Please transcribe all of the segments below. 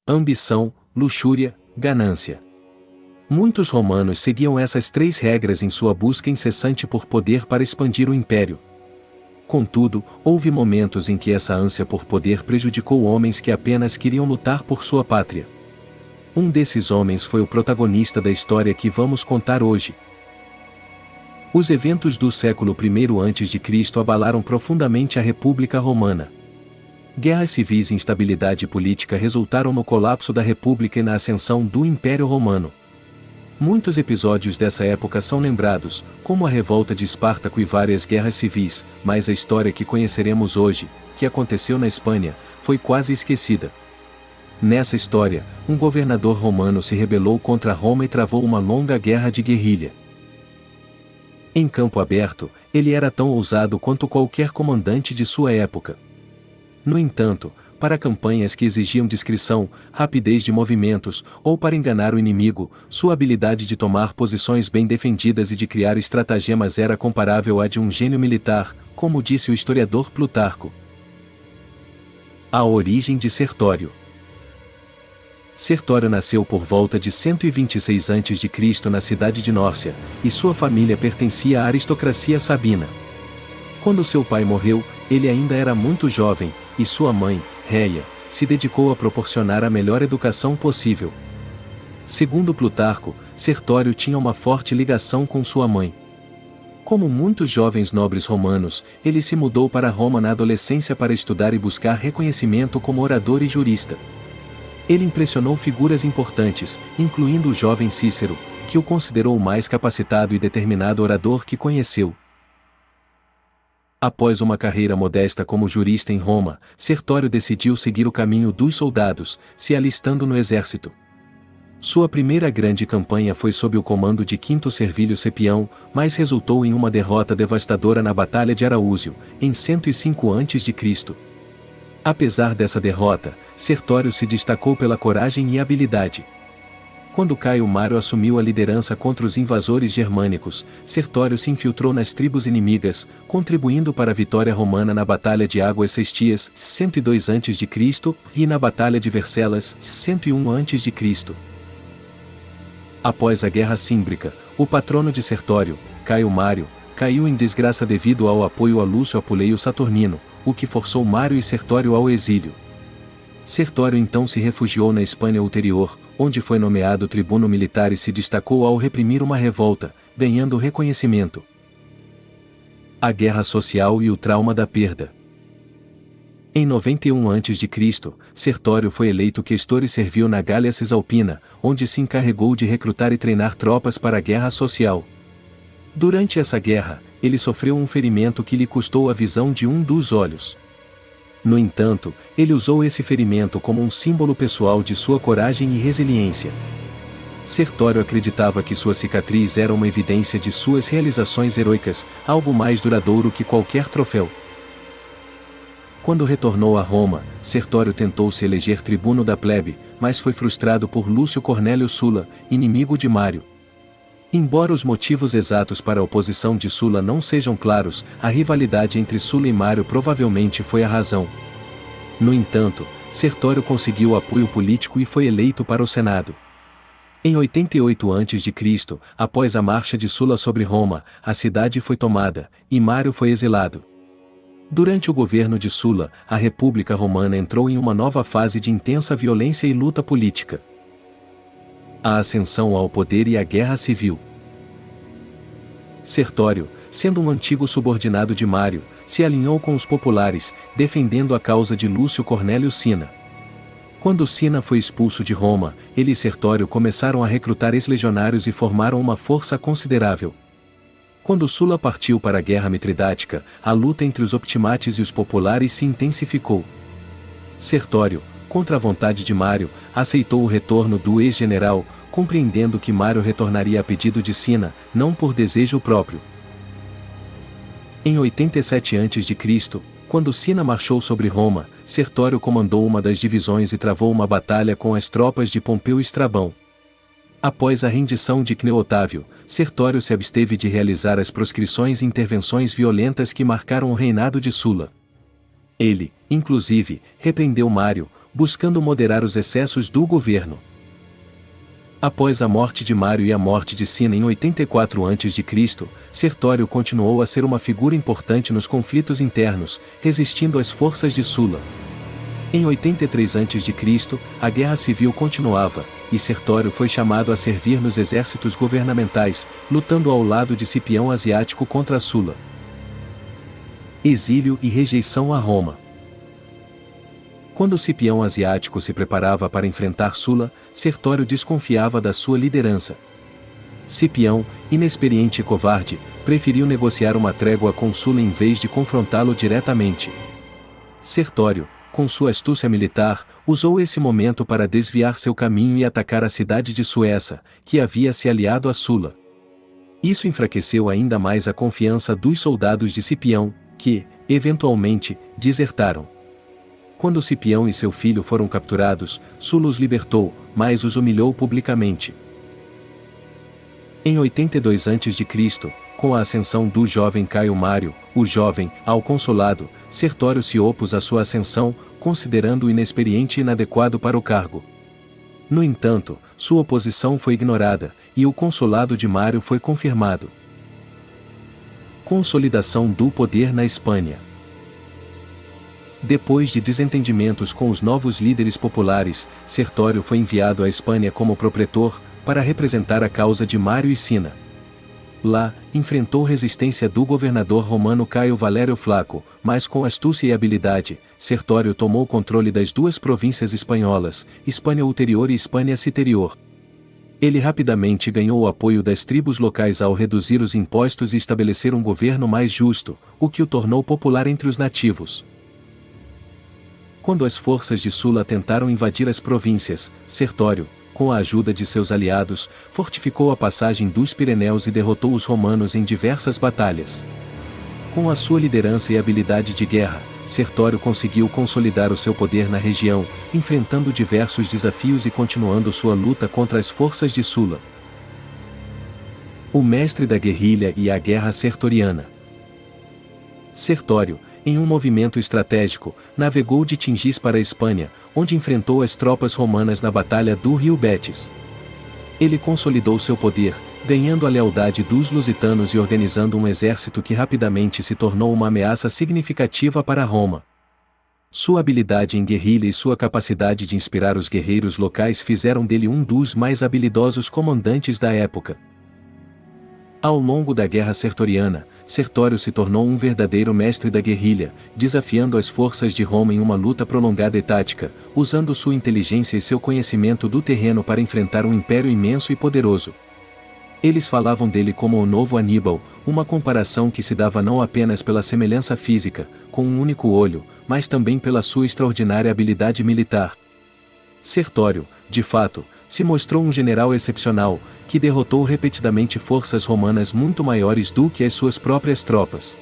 ambição, luxúria, ganância. Muitos romanos seguiam essas 3 regras em sua busca incessante por poder para expandir o império. Contudo, houve momentos em que essa ânsia por poder prejudicou homens que apenas queriam lutar por sua pátria. Um desses homens foi o protagonista da história que vamos contar hoje. Os eventos do século I a.C. abalaram profundamente a República Romana. Guerras civis e instabilidade política resultaram no colapso da República e na ascensão do Império Romano. Muitos episódios dessa época são lembrados, como a revolta de Espartaco e várias guerras civis, mas a história que conheceremos hoje, que aconteceu na Espanha, foi quase esquecida. Nessa história, um governador romano se rebelou contra Roma e travou uma longa guerra de guerrilha. Em campo aberto, ele era tão ousado quanto qualquer comandante de sua época. No entanto, para campanhas que exigiam discrição, rapidez de movimentos, ou para enganar o inimigo, sua habilidade de tomar posições bem defendidas e de criar estratagemas era comparável à de um gênio militar, como disse o historiador Plutarco. A origem de Sertório. Sertório nasceu por volta de 126 a.C. na cidade de Nórcia, e sua família pertencia à aristocracia sabina. Quando seu pai morreu, ele ainda era muito jovem, e sua mãe, Réia, se dedicou a proporcionar a melhor educação possível. Segundo Plutarco, Sertório tinha uma forte ligação com sua mãe. Como muitos jovens nobres romanos, ele se mudou para Roma na adolescência para estudar e buscar reconhecimento como orador e jurista. Ele impressionou figuras importantes, incluindo o jovem Cícero, que o considerou o mais capacitado e determinado orador que conheceu. Após uma carreira modesta como jurista em Roma, Sertório decidiu seguir o caminho dos soldados, se alistando no exército. Sua primeira grande campanha foi sob o comando de Quinto Servilio Cepião, mas resultou em uma derrota devastadora na Batalha de Araúzio, em 105 a.C. Apesar dessa derrota, Sertório se destacou pela coragem e habilidade. Quando Caio Mário assumiu a liderança contra os invasores germânicos, Sertório se infiltrou nas tribos inimigas, contribuindo para a vitória romana na Batalha de Águas Sestias, 102 a.C., e na Batalha de Vercelas, 101 a.C. Após a Guerra Címbrica, o patrono de Sertório, Caio Mário, caiu em desgraça devido ao apoio a Lúcio Apuleio Saturnino, o que forçou Mário e Sertório ao exílio. Sertório então se refugiou na Espanha ulterior, onde foi nomeado tribuno militar e se destacou ao reprimir uma revolta, ganhando reconhecimento. A Guerra Social e o trauma da perda. Em 91 a.C., Sertório foi eleito questor e serviu na Gália Cisalpina, onde se encarregou de recrutar e treinar tropas para a Guerra Social. Durante essa guerra, ele sofreu um ferimento que lhe custou a visão de um dos olhos. No entanto, ele usou esse ferimento como um símbolo pessoal de sua coragem e resiliência. Sertório acreditava que sua cicatriz era uma evidência de suas realizações heroicas, algo mais duradouro que qualquer troféu. Quando retornou a Roma, Sertório tentou se eleger tribuno da plebe, mas foi frustrado por Lúcio Cornélio Sulla, inimigo de Mário. Embora os motivos exatos para a oposição de Sulla não sejam claros, a rivalidade entre Sulla e Mário provavelmente foi a razão. No entanto, Sertório conseguiu apoio político e foi eleito para o Senado. Em 88 a.C., após a marcha de Sulla sobre Roma, a cidade foi tomada, e Mário foi exilado. Durante o governo de Sulla, a República Romana entrou em uma nova fase de intensa violência e luta política. A ascensão ao poder e a guerra civil. Sertório, sendo um antigo subordinado de Mário, se alinhou com os populares, defendendo a causa de Lúcio Cornélio Cinna. Quando Cinna foi expulso de Roma, ele e Sertório começaram a recrutar ex-legionários e formaram uma força considerável. Quando Sulla partiu para a Guerra Mitridática, a luta entre os optimates e os populares se intensificou. Sertório, contra a vontade de Mário, aceitou o retorno do ex-general, compreendendo que Mário retornaria a pedido de Cinna, não por desejo próprio. Em 87 a.C., quando Cinna marchou sobre Roma, Sertório comandou uma das divisões e travou uma batalha com as tropas de Pompeu Estrabão. Após a rendição de Cneo Otávio, Sertório se absteve de realizar as proscrições e intervenções violentas que marcaram o reinado de Sulla. Ele, inclusive, repreendeu Mário, buscando moderar os excessos do governo. Após a morte de Mário e a morte de Cinna em 84 a.C., Sertório continuou a ser uma figura importante nos conflitos internos, resistindo às forças de Sulla. Em 83 a.C., a guerra civil continuava, e Sertório foi chamado a servir nos exércitos governamentais, lutando ao lado de Cipião Asiático contra Sulla. Exílio e rejeição a Roma. Quando Cipião Asiático se preparava para enfrentar Sulla, Sertório desconfiava da sua liderança. Cipião, inexperiente e covarde, preferiu negociar uma trégua com Sulla em vez de confrontá-lo diretamente. Sertório, com sua astúcia militar, usou esse momento para desviar seu caminho e atacar a cidade de Suessa, que havia se aliado a Sulla. Isso enfraqueceu ainda mais a confiança dos soldados de Cipião, que, eventualmente, desertaram. Quando Cipião e seu filho foram capturados, Sulla os libertou, mas os humilhou publicamente. Em 82 a.C., com a ascensão do jovem Caio Mário, o jovem, ao consulado, Sertório se opôs à sua ascensão, considerando-o inexperiente e inadequado para o cargo. No entanto, sua oposição foi ignorada, e o consulado de Mário foi confirmado. Consolidação do poder na Espanha. Depois de desentendimentos com os novos líderes populares, Sertório foi enviado à Espanha como propretor, para representar a causa de Mário e Cinna. Lá, enfrentou resistência do governador romano Caio Valério Flaco, mas com astúcia e habilidade, Sertório tomou o controle das duas províncias espanholas, Hispânia Ulterior e Hispânia Citerior. Ele rapidamente ganhou o apoio das tribos locais ao reduzir os impostos e estabelecer um governo mais justo, o que o tornou popular entre os nativos. Quando as forças de Sulla tentaram invadir as províncias, Sertório, com a ajuda de seus aliados, fortificou a passagem dos Pirineus e derrotou os romanos em diversas batalhas. Com a sua liderança e habilidade de guerra, Sertório conseguiu consolidar o seu poder na região, enfrentando diversos desafios e continuando sua luta contra as forças de Sulla. O mestre da guerrilha e a guerra sertoriana. Sertório, em um movimento estratégico, navegou de Tingis para a Espanha, onde enfrentou as tropas romanas na Batalha do Rio Betis. Ele consolidou seu poder, ganhando a lealdade dos lusitanos e organizando um exército que rapidamente se tornou uma ameaça significativa para Roma. Sua habilidade em guerrilha e sua capacidade de inspirar os guerreiros locais fizeram dele um dos mais habilidosos comandantes da época. Ao longo da Guerra Sertoriana, Sertório se tornou um verdadeiro mestre da guerrilha, desafiando as forças de Roma em uma luta prolongada e tática, usando sua inteligência e seu conhecimento do terreno para enfrentar um império imenso e poderoso. Eles falavam dele como o novo Aníbal, uma comparação que se dava não apenas pela semelhança física, com um único olho, mas também pela sua extraordinária habilidade militar. Sertório, de fato, se mostrou um general excepcional, que derrotou repetidamente forças romanas muito maiores do que as suas próprias tropas.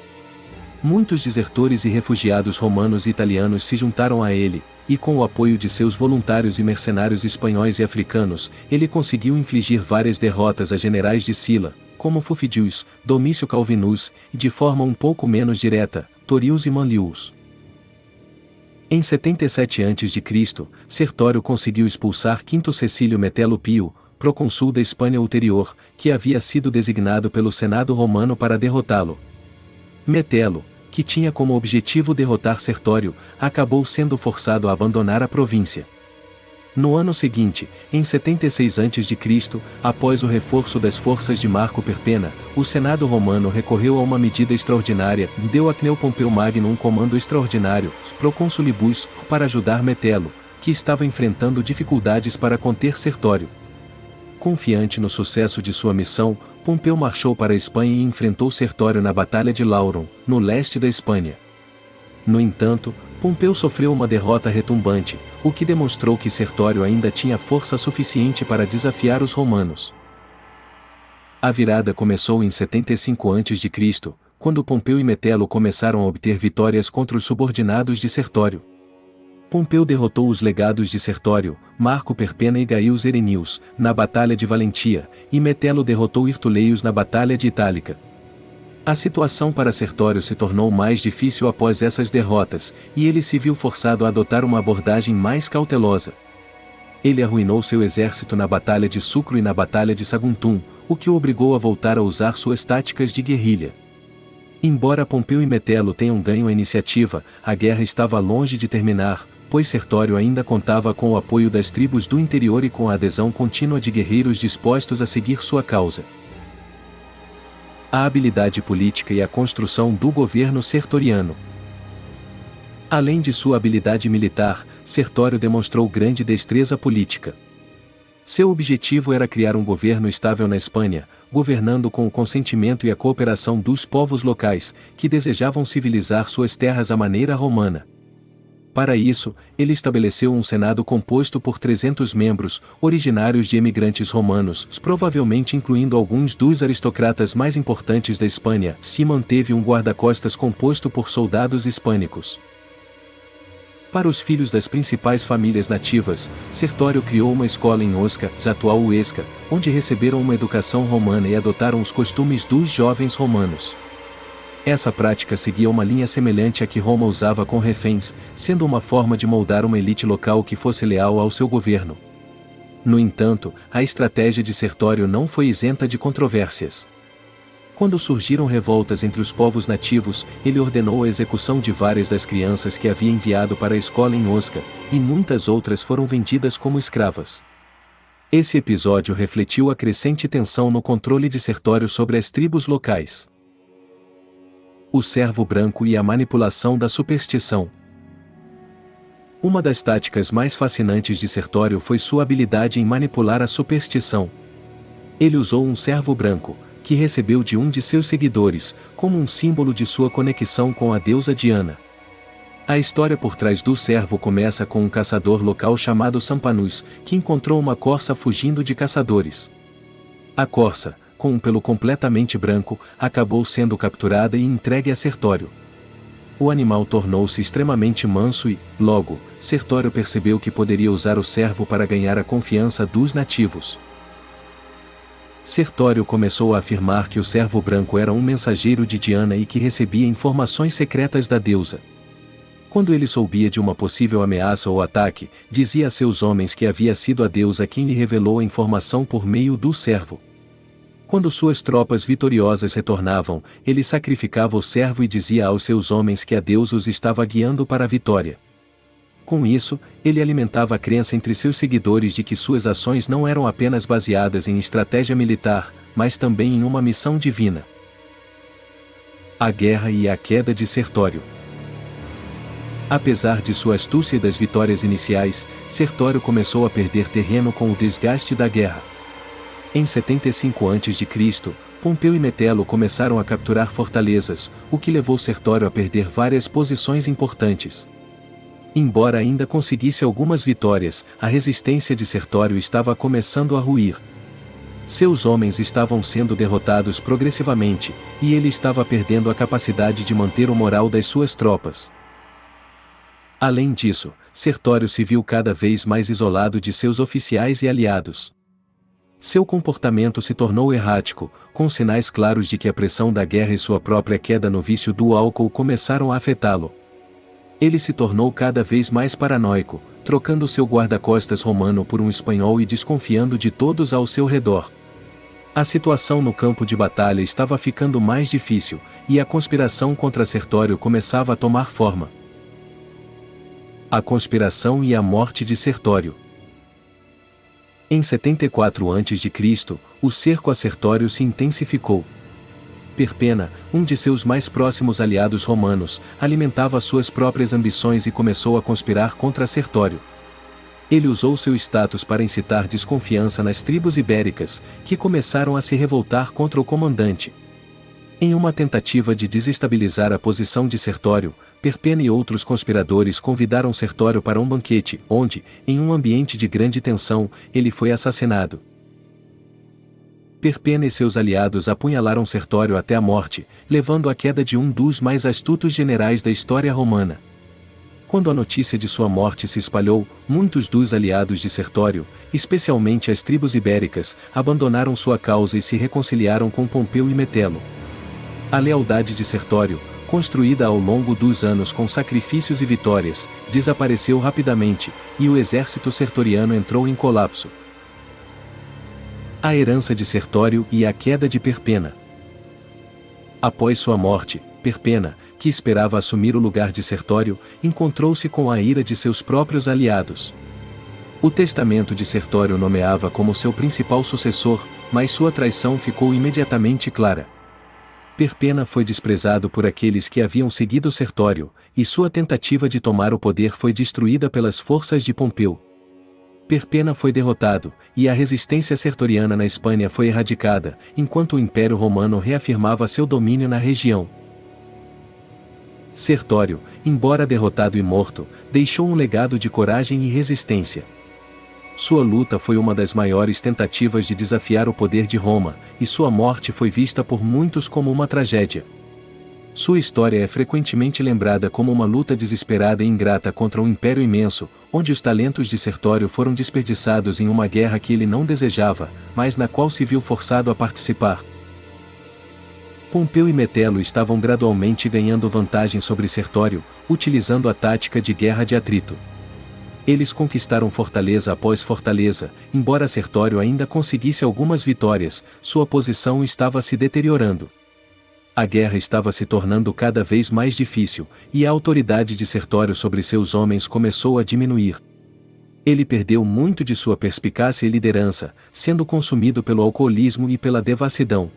Muitos desertores e refugiados romanos e italianos se juntaram a ele, e com o apoio de seus voluntários e mercenários espanhóis e africanos, ele conseguiu infligir várias derrotas a generais de Sila, como Fufidius, Domício Calvinus, e de forma um pouco menos direta, Torius e Manlius. Em 77 a.C., Sertório conseguiu expulsar Quinto Cecílio Metelo Pio, procônsul da Hispânia Ulterior, que havia sido designado pelo Senado romano para derrotá-lo. Metelo, que tinha como objetivo derrotar Sertório, acabou sendo forçado a abandonar a província. No ano seguinte, em 76 a.C., após o reforço das forças de Marco Perpena, o Senado romano recorreu a uma medida extraordinária e deu a Cneo Pompeu Magno um comando extraordinário, Proconsulibus, para ajudar Metelo, que estava enfrentando dificuldades para conter Sertório. Confiante no sucesso de sua missão, Pompeu marchou para a Espanha e enfrentou Sertório na Batalha de Lauron, no leste da Espanha. No entanto, Pompeu sofreu uma derrota retumbante, o que demonstrou que Sertório ainda tinha força suficiente para desafiar os romanos. A virada começou em 75 a.C., quando Pompeu e Metelo começaram a obter vitórias contra os subordinados de Sertório. Pompeu derrotou os legados de Sertório, Marco Perpena e Gaius Erenius, na Batalha de Valentia, e Metelo derrotou Hirtuleius na Batalha de Itálica. A situação para Sertório se tornou mais difícil após essas derrotas, e ele se viu forçado a adotar uma abordagem mais cautelosa. Ele arruinou seu exército na Batalha de Sucro e na Batalha de Saguntum, o que o obrigou a voltar a usar suas táticas de guerrilha. Embora Pompeu e Metelo tenham ganho a iniciativa, a guerra estava longe de terminar, pois Sertório ainda contava com o apoio das tribos do interior e com a adesão contínua de guerreiros dispostos a seguir sua causa. A habilidade política e a construção do governo sertoriano. Além de sua habilidade militar, Sertório demonstrou grande destreza política. Seu objetivo era criar um governo estável na Espanha, governando com o consentimento e a cooperação dos povos locais, que desejavam civilizar suas terras à maneira romana. Para isso, ele estabeleceu um senado composto por 300 membros, originários de emigrantes romanos, provavelmente incluindo alguns dos aristocratas mais importantes da Espanha, se manteve um guarda-costas composto por soldados hispânicos. Para os filhos das principais famílias nativas, Sertório criou uma escola em Osca, atual Huesca, onde receberam uma educação romana e adotaram os costumes dos jovens romanos. Essa prática seguia uma linha semelhante à que Roma usava com reféns, sendo uma forma de moldar uma elite local que fosse leal ao seu governo. No entanto, a estratégia de Sertório não foi isenta de controvérsias. Quando surgiram revoltas entre os povos nativos, ele ordenou a execução de várias das crianças que havia enviado para a escola em Osca, e muitas outras foram vendidas como escravas. Esse episódio refletiu a crescente tensão no controle de Sertório sobre as tribos locais. O servo branco e a manipulação da superstição. Uma das táticas mais fascinantes de Sertório foi sua habilidade em manipular a superstição. Ele usou um servo branco, que recebeu de um de seus seguidores, como um símbolo de sua conexão com a deusa Diana. A história por trás do servo começa com um caçador local chamado Sampanus, que encontrou uma corça fugindo de caçadores. A corça, com um pelo completamente branco, acabou sendo capturada e entregue a Sertório. O animal tornou-se extremamente manso e, logo, Sertório percebeu que poderia usar o servo para ganhar a confiança dos nativos. Sertório começou a afirmar que o servo branco era um mensageiro de Diana e que recebia informações secretas da deusa. Quando ele soubia de uma possível ameaça ou ataque, dizia a seus homens que havia sido a deusa quem lhe revelou a informação por meio do servo. Quando suas tropas vitoriosas retornavam, ele sacrificava o servo e dizia aos seus homens que a deusa os estava guiando para a vitória. Com isso, ele alimentava a crença entre seus seguidores de que suas ações não eram apenas baseadas em estratégia militar, mas também em uma missão divina. A guerra e a queda de Sertório. Apesar de sua astúcia e das vitórias iniciais, Sertório começou a perder terreno com o desgaste da guerra. Em 75 a.C., Pompeu e Metelo começaram a capturar fortalezas, o que levou Sertório a perder várias posições importantes. Embora ainda conseguisse algumas vitórias, a resistência de Sertório estava começando a ruir. Seus homens estavam sendo derrotados progressivamente, e ele estava perdendo a capacidade de manter o moral das suas tropas. Além disso, Sertório se viu cada vez mais isolado de seus oficiais e aliados. Seu comportamento se tornou errático, com sinais claros de que a pressão da guerra e sua própria queda no vício do álcool começaram a afetá-lo. Ele se tornou cada vez mais paranoico, trocando seu guarda-costas romano por um espanhol e desconfiando de todos ao seu redor. A situação no campo de batalha estava ficando mais difícil, e a conspiração contra Sertório começava a tomar forma. A conspiração e a morte de Sertório. Em 74 a.C., o cerco a Sertório se intensificou. Perpena, um de seus mais próximos aliados romanos, alimentava suas próprias ambições e começou a conspirar contra Sertório. Ele usou seu status para incitar desconfiança nas tribos ibéricas, que começaram a se revoltar contra o comandante. Em uma tentativa de desestabilizar a posição de Sertório, Perpena e outros conspiradores convidaram Sertório para um banquete, onde, em um ambiente de grande tensão, ele foi assassinado. Perpena e seus aliados apunhalaram Sertório até a morte, levando à queda de um dos mais astutos generais da história romana. Quando a notícia de sua morte se espalhou, muitos dos aliados de Sertório, especialmente as tribos ibéricas, abandonaram sua causa e se reconciliaram com Pompeu e Metelo. A lealdade de Sertório, construída ao longo dos anos com sacrifícios e vitórias, desapareceu rapidamente, e o exército sertoriano entrou em colapso. A herança de Sertório e a queda de Perpenna. Após sua morte, Perpenna, que esperava assumir o lugar de Sertório, encontrou-se com a ira de seus próprios aliados. O testamento de Sertório nomeava como seu principal sucessor, mas sua traição ficou imediatamente clara. Perpenna foi desprezado por aqueles que haviam seguido Sertório, e sua tentativa de tomar o poder foi destruída pelas forças de Pompeu. Perpenna foi derrotado, e a resistência sertoriana na Espanha foi erradicada, enquanto o Império Romano reafirmava seu domínio na região. Sertório, embora derrotado e morto, deixou um legado de coragem e resistência. Sua luta foi uma das maiores tentativas de desafiar o poder de Roma, e sua morte foi vista por muitos como uma tragédia. Sua história é frequentemente lembrada como uma luta desesperada e ingrata contra um império imenso, onde os talentos de Sertório foram desperdiçados em uma guerra que ele não desejava, mas na qual se viu forçado a participar. Pompeu e Metelo estavam gradualmente ganhando vantagem sobre Sertório, utilizando a tática de guerra de atrito. Eles conquistaram fortaleza após fortaleza, embora Sertório ainda conseguisse algumas vitórias, sua posição estava se deteriorando. A guerra estava se tornando cada vez mais difícil, e a autoridade de Sertório sobre seus homens começou a diminuir. Ele perdeu muito de sua perspicácia e liderança, sendo consumido pelo alcoolismo e pela devassidão.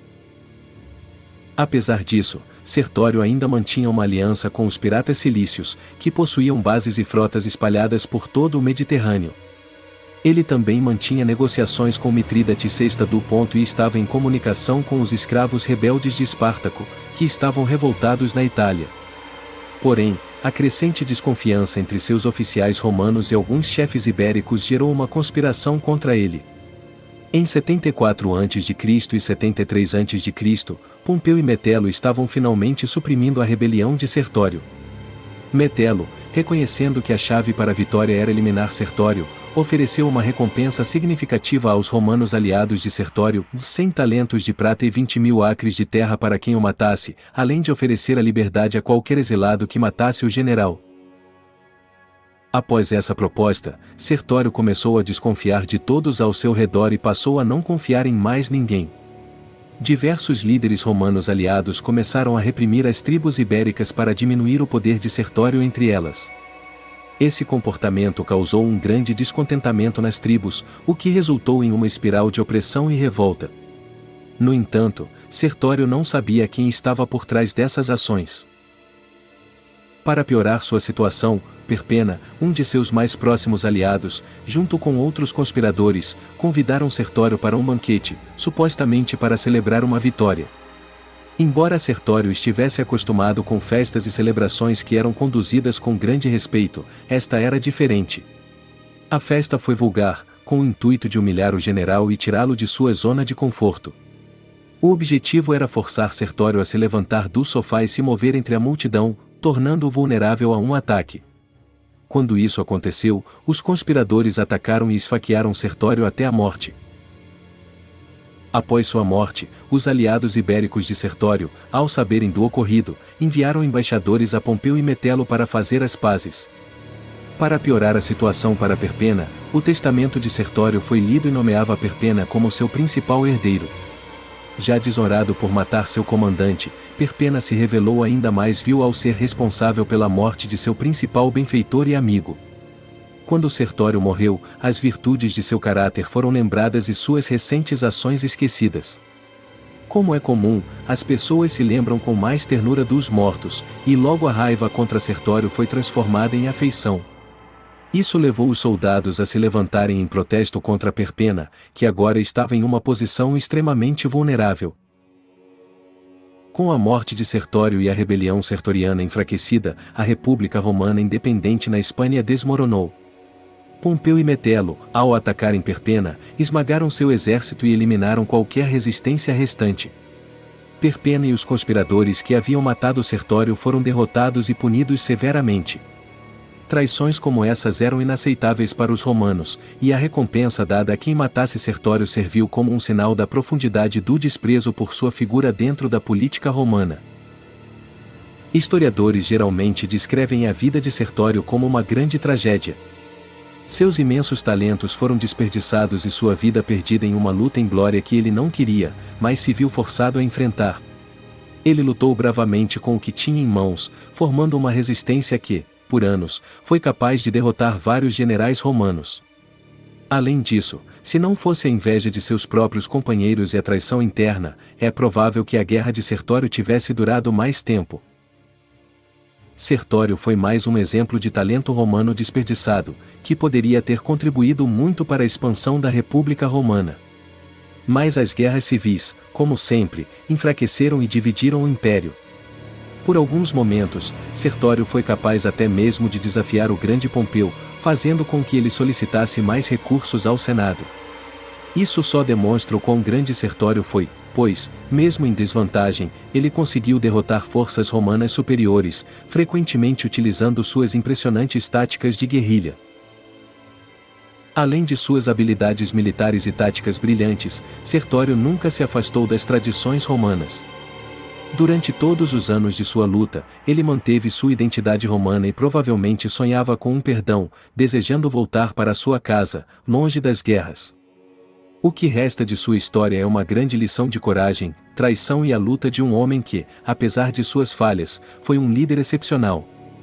Apesar disso, Sertório ainda mantinha uma aliança com os piratas cilícios, que possuíam bases e frotas espalhadas por todo o Mediterrâneo. Ele também mantinha negociações com Mitrídates VI do Ponto e estava em comunicação com os escravos rebeldes de Espartaco, que estavam revoltados na Itália. Porém, a crescente desconfiança entre seus oficiais romanos e alguns chefes ibéricos gerou uma conspiração contra ele. Em 74 a.C. e 73 a.C., Pompeu e Metelo estavam finalmente suprimindo a rebelião de Sertório. Metelo, reconhecendo que a chave para a vitória era eliminar Sertório, ofereceu uma recompensa significativa aos romanos aliados de Sertório, 100 talentos de prata e 20.000 acres de terra para quem o matasse, além de oferecer a liberdade a qualquer exilado que matasse o general. Após essa proposta, Sertório começou a desconfiar de todos ao seu redor e passou a não confiar em mais ninguém. Diversos líderes romanos aliados começaram a reprimir as tribos ibéricas para diminuir o poder de Sertório entre elas. Esse comportamento causou um grande descontentamento nas tribos, o que resultou em uma espiral de opressão e revolta. No entanto, Sertório não sabia quem estava por trás dessas ações. Para piorar sua situação, Perpenna, um de seus mais próximos aliados, junto com outros conspiradores, convidaram Sertório para um banquete, supostamente para celebrar uma vitória. Embora Sertório estivesse acostumado com festas e celebrações que eram conduzidas com grande respeito, esta era diferente. A festa foi vulgar, com o intuito de humilhar o general e tirá-lo de sua zona de conforto. O objetivo era forçar Sertório a se levantar do sofá e se mover entre a multidão, tornando-o vulnerável a um ataque. Quando isso aconteceu, os conspiradores atacaram e esfaquearam Sertório até a morte. Após sua morte, os aliados ibéricos de Sertório, ao saberem do ocorrido, enviaram embaixadores a Pompeu e Metelo para fazer as pazes. Para piorar a situação para Perpenna, o testamento de Sertório foi lido e nomeava Perpenna como seu principal herdeiro. Já desonrado por matar seu comandante, Perpenna se revelou ainda mais vil ao ser responsável pela morte de seu principal benfeitor e amigo. Quando Sertório morreu, as virtudes de seu caráter foram lembradas e suas recentes ações esquecidas. Como é comum, as pessoas se lembram com mais ternura dos mortos, e logo a raiva contra Sertório foi transformada em afeição. Isso levou os soldados a se levantarem em protesto contra Perpenna, que agora estava em uma posição extremamente vulnerável. Com a morte de Sertório e a rebelião sertoriana enfraquecida, a República Romana independente na Espanha desmoronou. Pompeu e Metelo, ao atacarem Perpenna, esmagaram seu exército e eliminaram qualquer resistência restante. Perpenna e os conspiradores que haviam matado Sertório foram derrotados e punidos severamente. Traições como essas eram inaceitáveis para os romanos, e a recompensa dada a quem matasse Sertório serviu como um sinal da profundidade do desprezo por sua figura dentro da política romana. Historiadores geralmente descrevem a vida de Sertório como uma grande tragédia. Seus imensos talentos foram desperdiçados e sua vida perdida em uma luta inglória que ele não queria, mas se viu forçado a enfrentar. Ele lutou bravamente com o que tinha em mãos, formando uma resistência que, por anos, foi capaz de derrotar vários generais romanos. Além disso, se não fosse a inveja de seus próprios companheiros e a traição interna, é provável que a guerra de Sertório tivesse durado mais tempo. Sertório foi mais um exemplo de talento romano desperdiçado, que poderia ter contribuído muito para a expansão da República Romana. Mas as guerras civis, como sempre, enfraqueceram e dividiram o império. Por alguns momentos, Sertório foi capaz até mesmo de desafiar o grande Pompeu, fazendo com que ele solicitasse mais recursos ao Senado. Isso só demonstra o quão grande Sertório foi, pois, mesmo em desvantagem, ele conseguiu derrotar forças romanas superiores, frequentemente utilizando suas impressionantes táticas de guerrilha. Além de suas habilidades militares e táticas brilhantes, Sertório nunca se afastou das tradições romanas. Durante todos os anos de sua luta, ele manteve sua identidade romana e provavelmente sonhava com um perdão, desejando voltar para sua casa, longe das guerras. O que resta de sua história é uma grande lição de coragem, traição e a luta de um homem que, apesar de suas falhas, foi um líder excepcional,